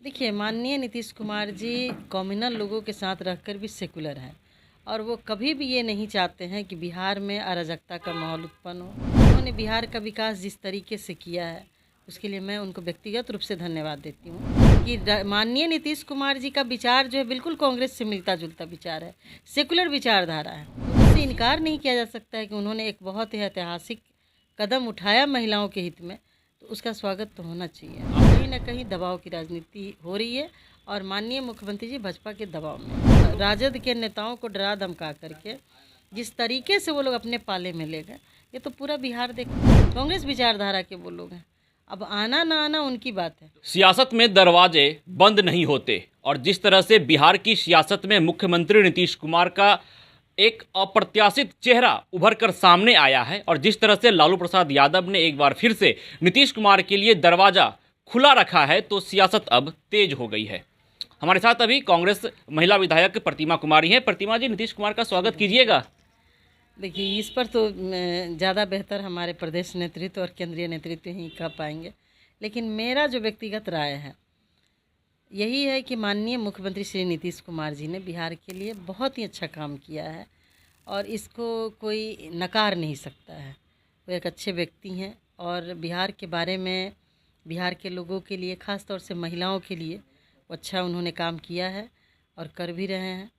देखिए, माननीय नीतीश कुमार जी कम्युनल लोगों के साथ रहकर भी सेकुलर हैं और वो कभी भी ये नहीं चाहते हैं कि बिहार में अराजकता का माहौल उत्पन्न हो। उन्होंने बिहार का विकास जिस तरीके से किया है, उसके लिए मैं उनको व्यक्तिगत रूप से धन्यवाद देती हूँ कि माननीय नीतीश कुमार जी का विचार जो है बिल्कुल कांग्रेस से मिलता जुलता विचार है, सेकुलर विचारधारा है। तो उससे इनकार नहीं किया जा सकता है कि उन्होंने एक बहुत ही ऐतिहासिक कदम उठाया महिलाओं के हित में, तो उसका स्वागत तो होना चाहिए। कहीं ना कहीं दबाव की राजनीति हो रही है और माननीय मुख्यमंत्री जी भाजपा के दबाव में राजद के नेताओं को डरा धमका करके जिस तरीके से वो लोग अपने पाले में ले गए, ये तो पूरा बिहार देख। कांग्रेस विचारधारा के वो लोग हैं, अब आना ना आना उनकी बात है। सियासत में दरवाजे बंद नहीं होते और जिस तरह से बिहार की सियासत में मुख्यमंत्री नीतीश कुमार का एक अप्रत्याशित चेहरा उभर कर सामने आया है और जिस तरह से लालू प्रसाद यादव ने एक बार फिर से नीतीश कुमार के लिए दरवाजा खुला रखा है, तो सियासत अब तेज हो गई है। हमारे साथ अभी कांग्रेस महिला विधायक प्रतिमा कुमारी हैं। प्रतिमा जी, नीतीश कुमार का स्वागत कीजिएगा। देखिए, इस पर तो ज़्यादा बेहतर हमारे प्रदेश नेतृत्व और केंद्रीय नेतृत्व ही कह पाएंगे, लेकिन मेरा जो व्यक्तिगत राय है यही है कि माननीय मुख्यमंत्री श्री नीतीश कुमार जी ने बिहार के लिए बहुत ही अच्छा काम किया है और इसको कोई नकार नहीं सकता है। वो एक अच्छे व्यक्ति हैं और बिहार के बारे में, बिहार के लोगों के लिए, ख़ास तौर से महिलाओं के लिए वो अच्छा उन्होंने काम किया है और कर भी रहे हैं।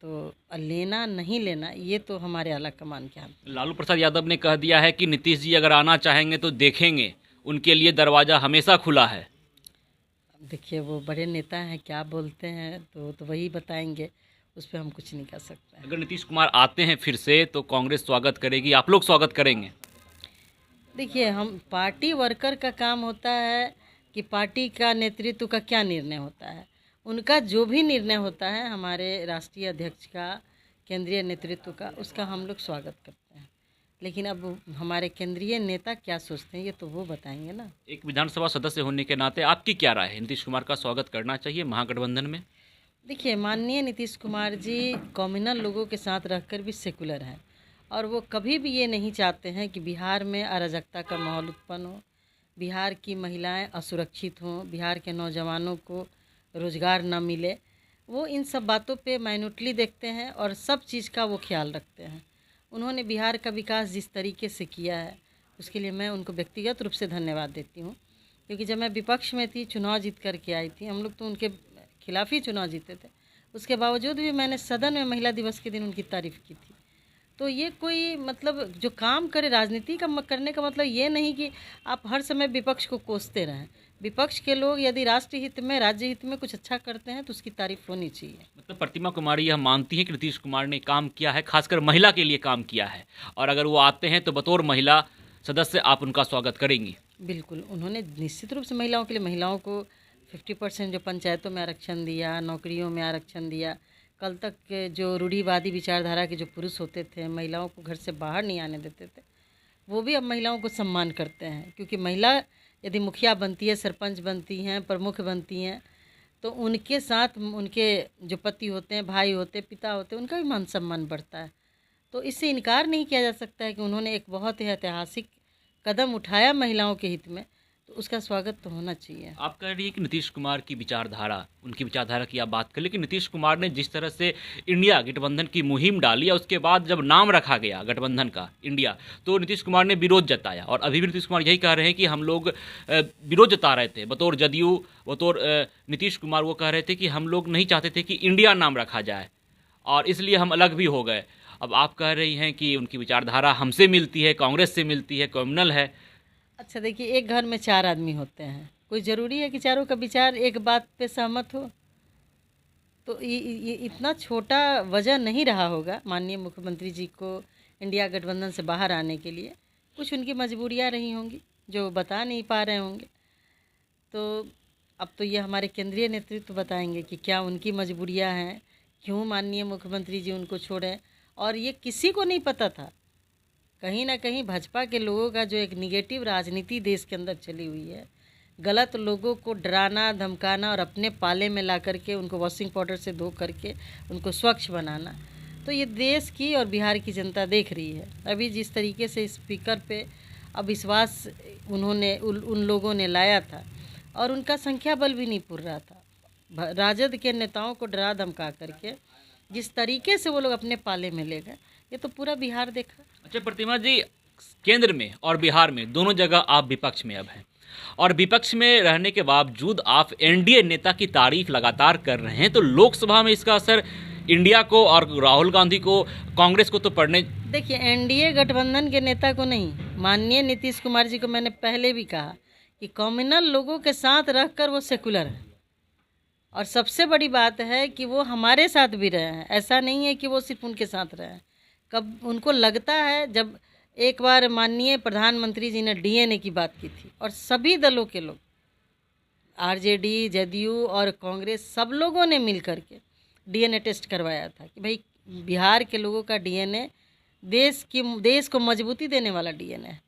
तो लेना नहीं लेना ये तो हमारे आला कमान के हाथ। लालू प्रसाद यादव ने कह दिया है कि नीतीश जी अगर आना चाहेंगे तो देखेंगे, उनके लिए दरवाज़ा हमेशा खुला है। देखिए, वो बड़े नेता हैं, क्या बोलते हैं तो वही बताएंगे, उस पर हम कुछ नहीं कर सकते हैं। अगर नीतीश कुमार आते हैं फिर से तो कांग्रेस स्वागत करेगी, आप लोग स्वागत करेंगे? देखिए, हम पार्टी वर्कर का काम होता है कि पार्टी का नेतृत्व का क्या निर्णय होता है, उनका जो भी निर्णय होता है हमारे राष्ट्रीय अध्यक्ष का, केंद्रीय नेतृत्व का, उसका हम लोग स्वागत करते हैं। लेकिन अब हमारे केंद्रीय नेता क्या सोचते हैं ये तो वो बताएंगे ना। एक विधानसभा सदस्य होने के नाते आपकी क्या राय है, नीतीश कुमार का स्वागत करना चाहिए महागठबंधन में? देखिए, माननीय नीतीश कुमार जी कम्युनल लोगों के साथ रहकर भी सेकुलर हैं और वो कभी भी ये नहीं चाहते हैं कि बिहार में अराजकता का माहौल उत्पन्न हो, बिहार की महिलाएं असुरक्षित हों, बिहार के नौजवानों को रोज़गार न मिले। वो इन सब बातों पे माइन्यूटली देखते हैं और सब चीज़ का वो ख्याल रखते हैं। उन्होंने बिहार का विकास जिस तरीके से किया है, उसके लिए मैं उनको व्यक्तिगत रूप से धन्यवाद देती हूँ, क्योंकि जब मैं विपक्ष में थी, चुनाव जीत करके आई थी, हम लोग तो उनके खिलाफ ही चुनाव जीते थे, उसके बावजूद भी मैंने सदन में महिला दिवस के दिन उनकी तारीफ़ की थी। तो ये कोई मतलब जो काम करे, राजनीति का करने का मतलब ये नहीं कि आप हर समय विपक्ष को कोसते रहें। विपक्ष के लोग यदि राष्ट्र हित में, राज्य हित में कुछ अच्छा करते हैं तो उसकी तारीफ होनी चाहिए। मतलब प्रतिमा कुमारी यह मानती हैं कि नीतीश कुमार ने काम किया है, खासकर महिला के लिए काम किया है, और अगर वो आते हैं तो बतौर महिला सदस्य आप उनका स्वागत करेंगी? बिल्कुल, उन्होंने निश्चित रूप से महिलाओं के लिए, महिलाओं को 50% जो पंचायतों में आरक्षण दिया, नौकरियों में आरक्षण दिया। कल तक के जो रूढ़िवादी विचारधारा के जो पुरुष होते थे, महिलाओं को घर से बाहर नहीं आने देते थे, वो भी अब महिलाओं को सम्मान करते हैं, क्योंकि महिला यदि मुखिया बनती है, सरपंच बनती हैं, प्रमुख बनती हैं, तो उनके साथ उनके जो पति होते हैं, भाई होते हैं, पिता होते हैं, उनका भी मान सम्मान बढ़ता है। तो इससे इनकार नहीं किया जा सकता है कि उन्होंने एक बहुत ही ऐतिहासिक कदम उठाया महिलाओं के हित में, तो उसका स्वागत तो होना चाहिए। आप कह रही है कि नीतीश कुमार की विचारधारा, उनकी विचारधारा की आप बात करें, लेकिन नीतीश कुमार ने जिस तरह से इंडिया गठबंधन की मुहिम डाली और उसके बाद जब नाम रखा गया गठबंधन का इंडिया, तो नीतीश कुमार ने विरोध जताया और अभी भी नीतीश कुमार यही कह रहे हैं कि हम लोग विरोध जता रहे थे बतौर जदयू, बतौर नीतीश कुमार वो कह रहे थे कि हम लोग नहीं चाहते थे कि इंडिया नाम रखा जाए और इसलिए हम अलग भी हो गए। अब आप कह रही हैं कि उनकी विचारधारा हमसे मिलती है, कांग्रेस से मिलती है, कम्युनल है। अच्छा, देखिए, एक घर में 4 आदमी होते हैं, कोई ज़रूरी है कि चारों का विचार एक बात पे सहमत हो? तो ये इतना छोटा वजह नहीं रहा होगा माननीय मुख्यमंत्री जी को इंडिया गठबंधन से बाहर आने के लिए। कुछ उनकी मजबूरियां रही होंगी जो बता नहीं पा रहे होंगे। तो अब तो ये हमारे केंद्रीय नेतृत्व बताएंगे कि क्या उनकी मजबूरियां हैं, क्यों माननीय मुख्यमंत्री जी उनको छोड़ें। और ये किसी को नहीं पता था, कहीं ना कहीं भाजपा के लोगों का जो एक निगेटिव राजनीति देश के अंदर चली हुई है, गलत लोगों को डराना धमकाना और अपने पाले में ला करके उनको वॉशिंग पाउडर से धो करके उनको स्वच्छ बनाना, तो ये देश की और बिहार की जनता देख रही है। अभी जिस तरीके से स्पीकर पे अविश्वास उन लोगों ने लाया था, और उनका संख्या बल भी नहीं पुर रहा था। राजद के नेताओं को डरा धमका करके जिस तरीके से वो लोग अपने पाले में ले गए, ये तो पूरा बिहार देखा। अच्छा प्रतिमा जी, केंद्र में और बिहार में दोनों जगह आप विपक्ष में अब हैं, और विपक्ष में रहने के बावजूद आप एनडीए नेता की तारीफ लगातार कर रहे हैं, तो लोकसभा में इसका असर इंडिया को और राहुल गांधी को, कांग्रेस को तो पड़ने। देखिए, एनडीए गठबंधन के नेता को नहीं, माननीय नीतीश कुमार जी को मैंने पहले भी कहा कि कम्युनल लोगों के साथ रहकर वो सेकुलर है, और सबसे बड़ी बात है कि वो हमारे साथ भी रहे हैं। ऐसा नहीं है कि वो सिर्फ उनके साथ रहे हैं। कब उनको लगता है, जब एक बार माननीय प्रधानमंत्री जी ने डीएनए की बात की थी और सभी दलों के लोग, आरजेडी, जदयू और कांग्रेस, सब लोगों ने मिल करके डीएनए टेस्ट करवाया था कि भाई बिहार के लोगों का डीएनए देश को मजबूती देने वाला डीएनए है।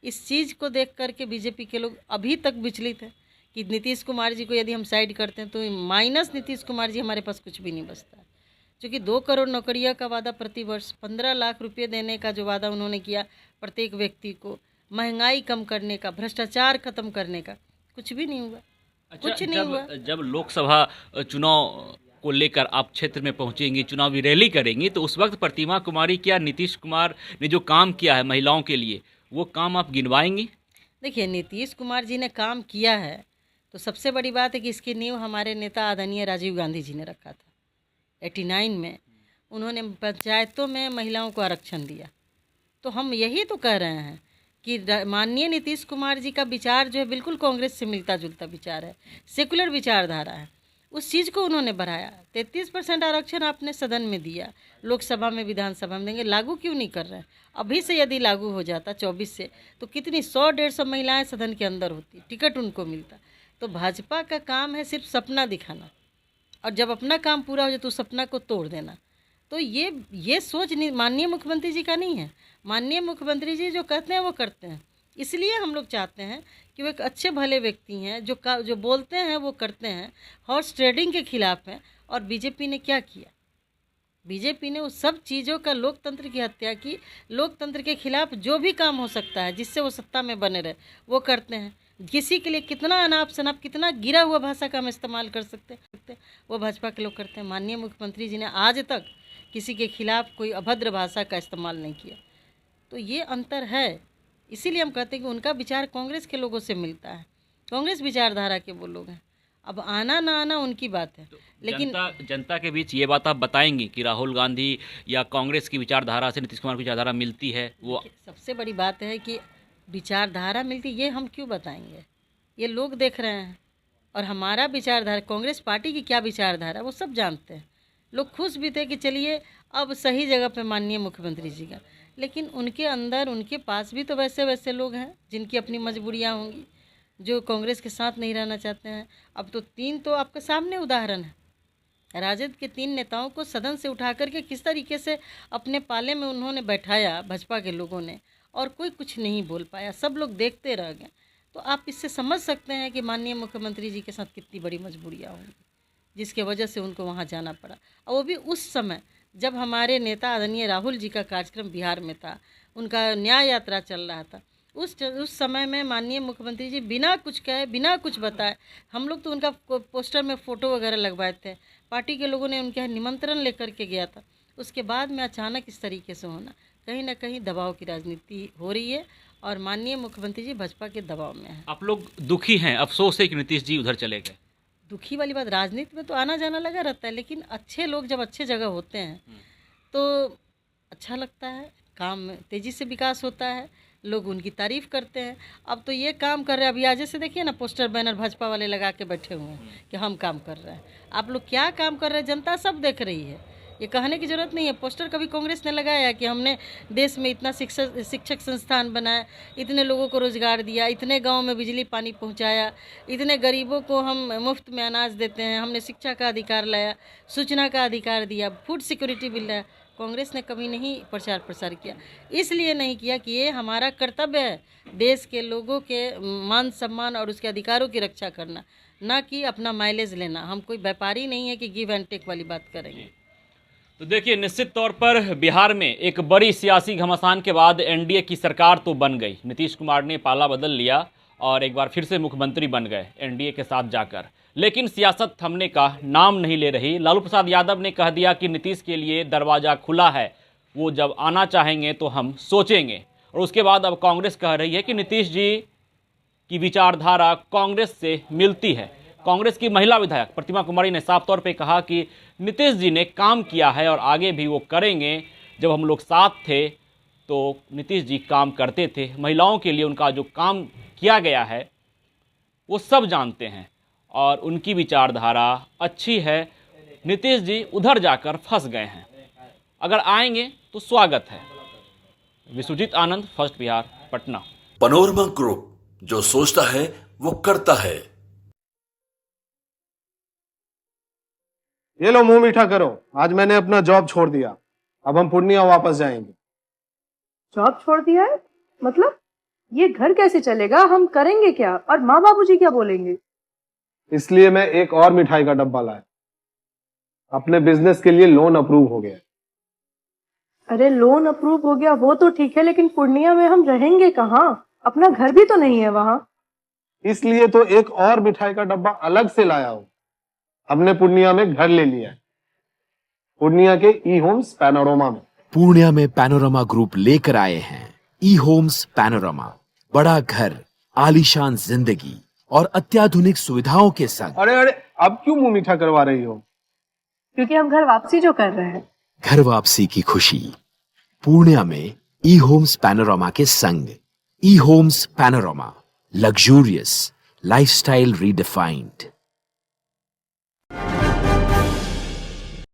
इस चीज़ को देख करके बीजेपी के लोग अभी तक विचलित हैं कि नीतीश कुमार जी को यदि हम साइड करते हैं तो माइनस नीतीश कुमार जी हमारे पास कुछ भी नहीं बचता है। क्योंकि 2 करोड़ नौकरियों का वादा प्रति वर्ष, 15 लाख रुपये देने का जो वादा उन्होंने किया प्रत्येक व्यक्ति को, महंगाई कम करने का, भ्रष्टाचार खत्म करने का, कुछ भी नहीं हुआ। अच्छा, कुछ नहीं हुआ। जब लोकसभा चुनाव को लेकर आप क्षेत्र में पहुंचेंगी, चुनावी रैली करेंगी, तो उस वक्त प्रतिमा कुमारी क्या नीतीश कुमार ने जो काम किया है महिलाओं के लिए, वो काम आप गिनवाएंगी? देखिए, नीतीश कुमार जी ने काम किया है तो सबसे बड़ी बात है कि इसकी नींव हमारे नेता आदरणीय राजीव गांधी जी ने रखा था। 89 में उन्होंने पंचायतों में महिलाओं को आरक्षण दिया। तो हम यही तो कह रहे हैं कि माननीय नीतीश कुमार जी का विचार जो है बिल्कुल कांग्रेस से मिलता जुलता विचार है, सेकुलर विचारधारा है। उस चीज़ को उन्होंने बढ़ाया। 33% आरक्षण आपने सदन में दिया, लोकसभा में, विधानसभा में देंगे, लागू क्यों नहीं कर रहे हैं? अभी से यदि लागू हो जाता 24 से, तो कितनी 100-150 महिलाएं सदन के अंदर होती, टिकट उनको मिलता। तो भाजपा का काम है सिर्फ सपना दिखाना, और जब अपना काम पूरा हो जाए तो सपना को तोड़ देना। तो ये सोच माननीय मुख्यमंत्री जी का नहीं है। माननीय मुख्यमंत्री जी जो कहते हैं वो करते हैं। इसलिए हम लोग चाहते हैं कि वो एक अच्छे भले व्यक्ति हैं, जो बोलते हैं वो करते हैं, हॉर्स ट्रेडिंग के खिलाफ हैं। और बीजेपी ने क्या किया? बीजेपी ने उस सब चीज़ों का, लोकतंत्र की हत्या की। लोकतंत्र के खिलाफ जो भी काम हो सकता है जिससे वो सत्ता में बने रहे, वो करते हैं। किसी के लिए कितना अनाप शनाप, कितना गिरा हुआ भाषा का हम इस्तेमाल कर सकते हैं, वो भाजपा के लोग करते हैं। माननीय मुख्यमंत्री जी ने आज तक किसी के खिलाफ कोई अभद्र भाषा का इस्तेमाल नहीं किया। तो ये अंतर है। इसीलिए हम कहते हैं कि उनका विचार कांग्रेस के लोगों से मिलता है, कांग्रेस विचारधारा के वो लोग हैं। अब आना ना आना उनकी बात है, तो लेकिन जनता के बीच ये बात आप बताएंगी कि राहुल गांधी या कांग्रेस की विचारधारा से नीतीश कुमार की विचारधारा मिलती है? वो सबसे बड़ी बात है कि विचारधारा मिलती, ये हम क्यों बताएंगे? ये लोग देख रहे हैं। और हमारा विचारधारा, कांग्रेस पार्टी की क्या विचारधारा, वो सब जानते हैं। लोग खुश भी थे कि चलिए अब सही जगह पे माननीय मुख्यमंत्री जी का। लेकिन उनके अंदर, उनके पास भी तो वैसे लोग हैं जिनकी अपनी मजबूरियां होंगी, जो कांग्रेस के साथ नहीं रहना चाहते हैं। अब तो 3 तो आपके सामने उदाहरण है। राजद के 3 नेताओं को सदन से उठा करके किस तरीके से अपने पाले में उन्होंने बैठाया भाजपा के लोगों ने, और कोई कुछ नहीं बोल पाया, सब लोग देखते रह गए। तो आप इससे समझ सकते हैं कि माननीय मुख्यमंत्री जी के साथ कितनी बड़ी मजबूरियाँ होंगी, जिसके वजह से उनको वहाँ जाना पड़ा। और वो भी उस समय जब हमारे नेता आदरणीय राहुल जी का कार्यक्रम बिहार में था, उनका न्याय यात्रा चल रहा था। उस समय में माननीय मुख्यमंत्री जी बिना कुछ कहे, बिना कुछ बताए, हम लोग तो उनका पोस्टर में फ़ोटो वगैरह लगवाए थे, पार्टी के लोगों ने उनके यहाँ निमंत्रण लेकर के गया था। उसके बाद में अचानक इस तरीके से होना, कहीं ना कहीं दबाव की राजनीति हो रही है, और माननीय मुख्यमंत्री जी भाजपा के दबाव में हैं। आप लोग दुखी हैं, अफसोस है कि नीतीश जी उधर चले गए? दुखी वाली बात, राजनीति में तो आना जाना लगा रहता है, लेकिन अच्छे लोग जब अच्छे जगह होते हैं तो अच्छा लगता है, काम में तेज़ी से विकास होता है, लोग उनकी तारीफ़ करते हैं। अब तो ये काम कर रहे हैं, अभी आज से देखिए ना, पोस्टर बैनर भाजपा वाले लगा के बैठे हुए हैं कि हम काम कर रहे हैं। आप लोग क्या काम कर रहे हैं, जनता सब देख रही है, ये कहने की ज़रूरत नहीं है। पोस्टर कभी कांग्रेस ने लगाया कि हमने देश में इतना शिक्षक संस्थान बनाया, इतने लोगों को रोज़गार दिया, इतने गांव में बिजली पानी पहुंचाया, इतने गरीबों को हम मुफ्त में अनाज देते हैं, हमने शिक्षा का अधिकार लाया, सूचना का अधिकार दिया, फूड सिक्योरिटी बिल लाया। कांग्रेस ने कभी नहीं प्रचार प्रसार किया। इसलिए नहीं किया कि ये हमारा कर्तव्य है, देश के लोगों के मान सम्मान और उसके अधिकारों की रक्षा करना, ना कि अपना माइलेज लेना। हम कोई व्यापारी नहीं है कि गिव एंड टेक वाली बात करेंगे। तो देखिए, निश्चित तौर पर बिहार में एक बड़ी सियासी घमासान के बाद एनडीए की सरकार तो बन गई, नीतीश कुमार ने पाला बदल लिया और एक बार फिर से मुख्यमंत्री बन गए एनडीए के साथ जाकर। लेकिन सियासत थमने का नाम नहीं ले रही। लालू प्रसाद यादव ने कह दिया कि नीतीश के लिए दरवाज़ा खुला है, वो जब आना चाहेंगे तो हम सोचेंगे। और उसके बाद अब कांग्रेस कह रही है कि नीतीश जी की विचारधारा कांग्रेस से मिलती है। कांग्रेस की महिला विधायक प्रतिमा कुमारी ने साफ तौर पे कहा कि नीतीश जी ने काम किया है और आगे भी वो करेंगे। जब हम लोग साथ थे तो नीतीश जी काम करते थे, महिलाओं के लिए उनका जो काम किया गया है वो सब जानते हैं और उनकी विचारधारा अच्छी है। नीतीश जी उधर जाकर फंस गए हैं, अगर आएंगे तो स्वागत है। Vishwajit Anand, first Bihar, Patna. Panorama group, जो सोचता है वो करता है। ये लो मुंह मीठा करो, आज मैंने अपना जॉब छोड़ दिया, अब हम पूर्णिया वापस जाएंगे। जॉब छोड़ दिया है? मतलब ये घर कैसे चलेगा? हम करेंगे क्या? और माँ बाबूजी क्या बोलेंगे? इसलिए मैं एक और मिठाई का डब्बा लाया। अपने बिजनेस के लिए लोन अप्रूव हो गया। अरे लोन अप्रूव हो गया वो तो ठीक है, लेकिन पूर्णिया में हम रहेंगे कहाँ? अपना घर भी तो नहीं है वहाँ। इसलिए तो एक और मिठाई का डब्बा अलग से लाया हूँ। हमने पूर्णिया में घर ले लिया है, पूर्णिया के ई होम्स पैनोरमा में। पूर्णिया में पैनोरमा ग्रुप लेकर आए हैं ई होम्स पैनोरमा। बड़ा घर, आलीशान जिंदगी और अत्याधुनिक सुविधाओं के संग। अरे अरे, अब क्यों मुंह मीठा करवा रही हो? क्योंकि हम घर वापसी जो कर रहे हैं। घर वापसी की खुशी पूर्णिया में ई होम्स पैनोरमा के संग। E homes panorama, luxurious lifestyle redefined.